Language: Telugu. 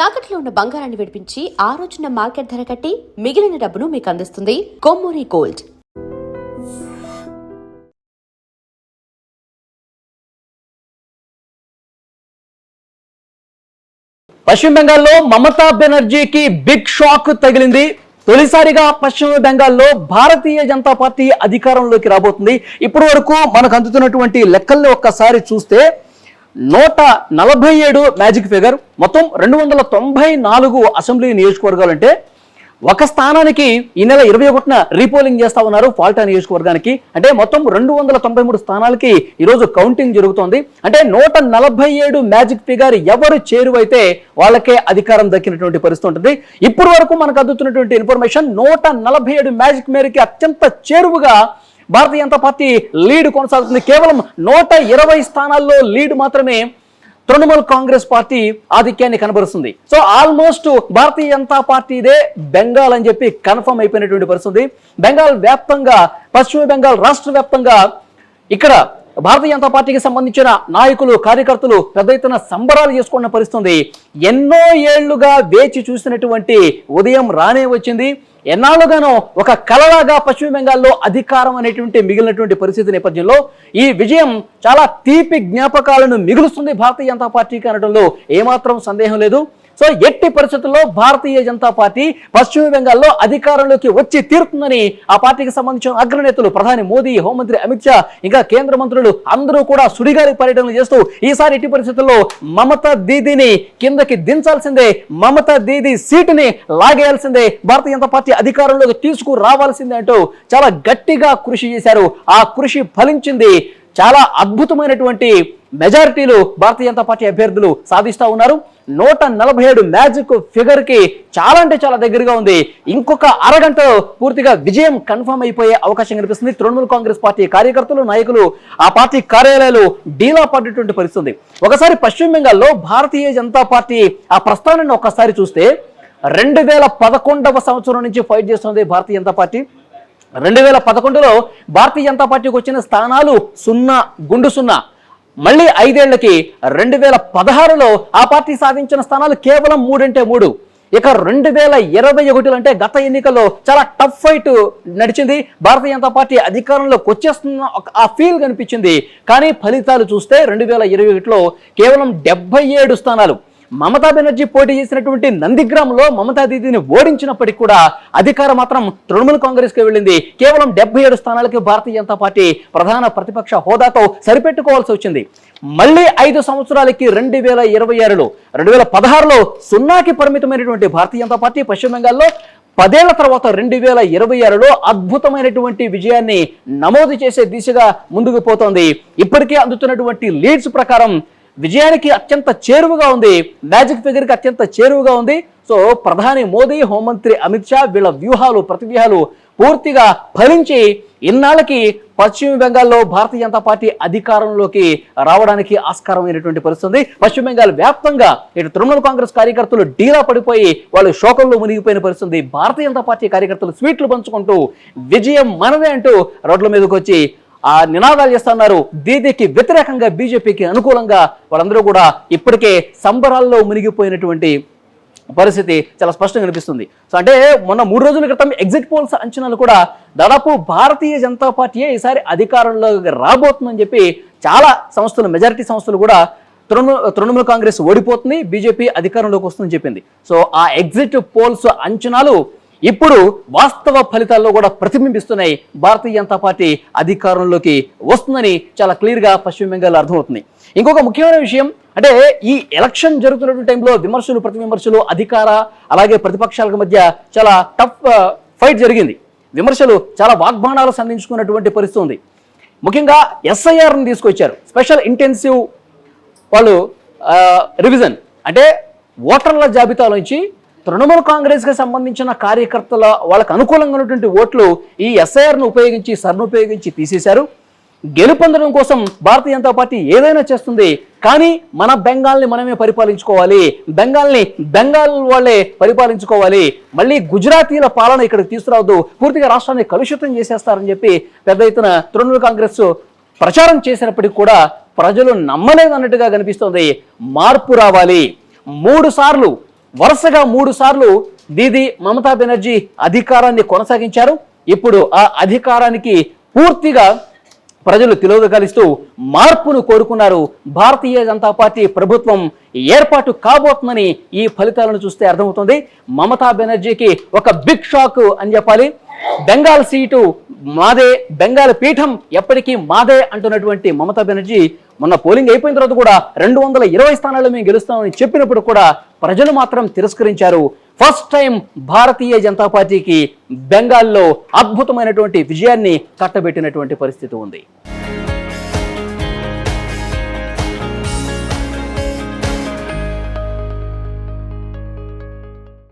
తాకట్లో ఉన్న బంగారాన్ని విడిపించి ఆ రోజున మార్కెట్ ధర కట్టి మిగిలిన డబ్బును మీకు అందిస్తుంది కొమ్మూరి గోల్డ్. పశ్చిమ బెంగాల్లో మమతా బెనర్జీకి బిగ్ షాక్ తగిలింది. తొలిసారిగా పశ్చిమ బెంగాల్లో భారతీయ జనతా పార్టీ అధికారంలోకి రాబోతుంది. ఇప్పటి వరకు మనకు అందుతున్నటువంటి లెక్కల్ని ఒక్కసారి చూస్తే 147 మ్యాజిక్ ఫిగర్, మొత్తం 294 అసెంబ్లీ నియోజకవర్గాలు. అంటే ఒక స్థానానికి ఈ నెల 21న రీపోలింగ్ చేస్తా ఉన్నారు ఫాల్టా నియోజకవర్గానికి. అంటే మొత్తం 293 స్థానాలకి ఈరోజు కౌంటింగ్ జరుగుతోంది. అంటే 147 మ్యాజిక్ ఫిగర్ ఎవరు చేరువైతే వాళ్ళకే అధికారం దక్కినటువంటి పరిస్థితి ఉంటుంది. ఇప్పటి వరకు మనకు అందుతున్నటువంటి ఇన్ఫర్మేషన్ 147 మ్యాజిక్ మేరకి అత్యంత చేరువుగా భారతీయ జనతా పార్టీ లీడ్ కొనసాగుతుంది. కేవలం 120 స్థానాల్లో లీడ్ మాత్రమే తృణమూల్ కాంగ్రెస్ పార్టీ ఆధిక్యాన్ని కనబరుస్తుంది. సో ఆల్మోస్ట్ భారతీయ జనతా పార్టీదే బెంగాల్ అని చెప్పి కన్ఫర్మ్ అయిపోయినటువంటి పరిస్థితి. బెంగాల్ వ్యాప్తంగా, పశ్చిమ బెంగాల్ రాష్ట్ర వ్యాప్తంగా ఇక్కడ భారతీయ జనతా పార్టీకి సంబంధించిన నాయకులు, కార్యకర్తలు పెద్ద ఎత్తున సంబరాలు చేసుకున్న పరిస్థితి. ఎన్నో ఏళ్లుగా వేచి చూసినటువంటి ఉదయం రానే వచ్చింది. ఎన్నాళ్ళుగానో ఒక కలలాగా పశ్చిమ బెంగాల్లో అధికారం అనేటువంటి మిగిలినటువంటి పరిస్థితి నేపథ్యంలో ఈ విజయం చాలా తీపి జ్ఞాపకాలను మిగులుస్తుంది భారతీయ జనతా పార్టీకి అనడంలో ఏమాత్రం సందేహం లేదు. సో ఎట్టి పరిస్థితుల్లో భారతీయ జనతా పార్టీ పశ్చిమ బెంగాల్లో అధికారంలోకి వచ్చి తీరుతుందని ఆ పార్టీకి సంబంధించిన అగ్రనేతలు, ప్రధాని మోదీ, హోంమంత్రి అమిత్ షా, ఇంకా కేంద్ర మంత్రులు అందరూ కూడా సుడిగాలి పర్యటనలు చేస్తూ ఈసారి ఎట్టి పరిస్థితుల్లో మమతా దీదీని కిందకి దించాల్సిందే, మమతా దీదీ సీటుని లాగేయాల్సిందే, భారతీయ జనతా పార్టీ అధికారంలోకి తీసుకురావాల్సిందే అంటూ చాలా గట్టిగా కృషి చేశారు. ఆ కృషి ఫలించింది. చాలా అద్భుతమైనటువంటి మెజారిటీలు భారతీయ జనతా పార్టీ అభ్యర్థులు సాధిస్తూ ఉన్నారు. 147 మ్యాజిక్ ఫిగర్ కి చాలా అంటే చాలా దగ్గరగా ఉంది. ఇంకొక అరగంటలో పూర్తిగా విజయం కన్ఫర్మ్ అయిపోయే అవకాశం కనిపిస్తుంది. తృణమూల్ కాంగ్రెస్ పార్టీ కార్యకర్తలు, నాయకులు, ఆ పార్టీ కార్యాలయాలు డీలా పడ్డటువంటి పరిస్థితి. ఒకసారి పశ్చిమ బెంగాల్లో భారతీయ జనతా పార్టీ ఆ ప్రస్థానాన్ని ఒక్కసారి చూస్తే 2011వ సంవత్సరం నుంచి ఫైట్ చేస్తుంది భారతీయ జనతా పార్టీ. 2011లో భారతీయ జనతా పార్టీకి వచ్చిన స్థానాలు 0 మళ్ళీ 5 ఏళ్లకి 2016లో ఆ పార్టీ సాధించిన స్థానాలు కేవలం 3 ఇక 2021 అంటే గత ఎన్నికల్లో చాలా టఫ్ ఫైట్ నడిచింది. భారతీయ జనతా పార్టీ అధికారంలోకి వచ్చేస్తున్న ఆ ఫీల్ కనిపించింది. కానీ ఫలితాలు చూస్తే 2021లో కేవలం 77 స్థానాలు. మమతా బెనర్జీ పోటీ చేసినటువంటి నందిగ్రామ్లో మమతా దీదీని ఓడించినప్పటికీ కూడా అధికారం మాత్రం తృణమూల్ కాంగ్రెస్కి వెళ్ళింది. కేవలం 77 స్థానాలకి భారతీయ జనతా పార్టీ ప్రధాన ప్రతిపక్ష హోదాతో సరిపెట్టుకోవాల్సి వచ్చింది. మళ్ళీ 5 సంవత్సరాలకి 2026లో 2016లో 0కి పరిమితమైనటువంటి భారతీయ జనతా పార్టీ పశ్చిమ బెంగాల్లో 10 ఏళ్ల తర్వాత 2026లో అద్భుతమైనటువంటి విజయాన్ని నమోదు చేసే దిశగా ముందుకు పోతోంది. ఇప్పటికే అందుతున్నటువంటి లీడ్స్ ప్రకారం విజయానికి అత్యంత చేరువుగా ఉంది, మ్యాజిక్ ఫిగర్కి అత్యంత చేరువుగా ఉంది. సో ప్రధాని మోదీ, హోంమంత్రి అమిత్ షా వీళ్ళ వ్యూహాలు, ప్రతివ్యూహాలు పూర్తిగా ఫలించి ఇన్నాళ్ళకి పశ్చిమ బెంగాల్లో భారతీయ జనతా పార్టీ అధికారంలోకి రావడానికి ఆస్కారమైనటువంటి పరిస్థితి. పశ్చిమ బెంగాల్ వ్యాప్తంగా ఇటు తృణమూల్ కాంగ్రెస్ కార్యకర్తలు డీలా పడిపోయి వాళ్ళు శోకంలో మునిగిపోయిన పరిస్థితి. భారతీయ జనతా పార్టీ కార్యకర్తలు స్వీట్లు పంచుకుంటూ విజయం మనదే అంటూ రోడ్ల మీదకి వచ్చి ఆ నినాదాలు చేస్తున్నారు. దీదీకి వ్యతిరేకంగా, బీజేపీకి అనుకూలంగా వాళ్ళందరూ కూడా ఇప్పటికే సంబరాల్లో మునిగిపోయినటువంటి పరిస్థితి చాలా స్పష్టంగా కనిపిస్తుంది. సో అంటే మొన్న 3 రోజుల క్రితం ఎగ్జిట్ పోల్స్ అంచనాలు కూడా దాదాపు భారతీయ జనతా పార్టీయే ఈసారి అధికారంలోకి రాబోతుందని చెప్పి చాలా సంస్థలు, మెజారిటీ సంస్థలు కూడా తృణమూల్ కాంగ్రెస్ ఓడిపోతుంది, బీజేపీ అధికారంలోకి వస్తుందని చెప్పింది. సో ఆ ఎగ్జిట్ పోల్స్ అంచనాలు ఇప్పుడు వాస్తవ ఫలితాల్లో కూడా ప్రతిబింబిస్తున్నాయి. భారతీయ జనతా పార్టీ అధికారంలోకి వస్తుందని చాలా క్లియర్గా పశ్చిమ బెంగాల్ అర్థమవుతుంది. ఇంకొక ముఖ్యమైన విషయం అంటే ఈ ఎలక్షన్ జరుగుతున్నటువంటి టైంలో విమర్శలు, ప్రతి విమర్శలు, అధికార అలాగే ప్రతిపక్షాల మధ్య చాలా టఫ్ ఫైట్ జరిగింది. విమర్శలు చాలా వాగ్బాణాలు సంధించుకున్నటువంటి పరిస్థితి ఉంది. ముఖ్యంగా SIRని తీసుకొచ్చారు, స్పెషల్ ఇంటెన్సివ్ వాళ్ళు రివిజన్. అంటే ఓటర్ల జాబితాలో నుంచి తృణమూల్ కాంగ్రెస్కి సంబంధించిన కార్యకర్తల వాళ్ళకు అనుకూలంగా ఉన్నటువంటి ఓట్లు ఈ SIRను ఉపయోగించి, సర్ను ఉపయోగించి తీసేశారు. గెలుపొందడం కోసం భారతీయ జనతా పార్టీ ఏదైనా చేస్తుంది, కానీ మన బెంగాల్ని మనమే పరిపాలించుకోవాలి, బెంగాల్ వాళ్ళే పరిపాలించుకోవాలి, మళ్ళీ గుజరాతీల పాలన ఇక్కడికి తీసుకురావద్దు, పూర్తిగా రాష్ట్రాన్ని కలుషితం చేసేస్తారని చెప్పి పెద్ద ఎత్తున తృణమూల్ కాంగ్రెస్ ప్రచారం చేసినప్పటికీ కూడా ప్రజలు నమ్మలేదు అన్నట్టుగా కనిపిస్తోంది. మార్పు రావాలి. 3 సార్లు వరుసగా 3 సార్లు దీదీ మమతా బెనర్జీ అధికారాన్ని కొనసాగించారు. ఇప్పుడు ఆ అధికారానికి పూర్తిగా ప్రజలు తిలోదకాలిస్తూ మార్పును కోరుకున్నారు. భారతీయ జనతా పార్టీ ప్రభుత్వం ఏర్పాటు కాబోతుందని ఈ ఫలితాలను చూస్తే అర్థమవుతుంది. మమతా బెనర్జీకి ఒక బిగ్ షాక్ అని చెప్పాలి. బెంగాల్ సీటు మాదే, బెంగాల్ పీఠం ఎప్పటికీ మాదే అంటున్నటువంటి మమతా బెనర్జీ మొన్న పోలింగ్ అయిపోయిన తర్వాత కూడా 220 స్థానాల్లో మేము గెలుస్తామని చెప్పినప్పుడు కూడా ప్రజలు మాత్రం తిరస్కరించారు. ఫస్ట్ టైం భారతీయ జనతా పార్టీకి బెంగాల్లో అద్భుతమైనటువంటి విజయాన్ని కట్టబెట్టినటువంటి పరిస్థితి ఉంది.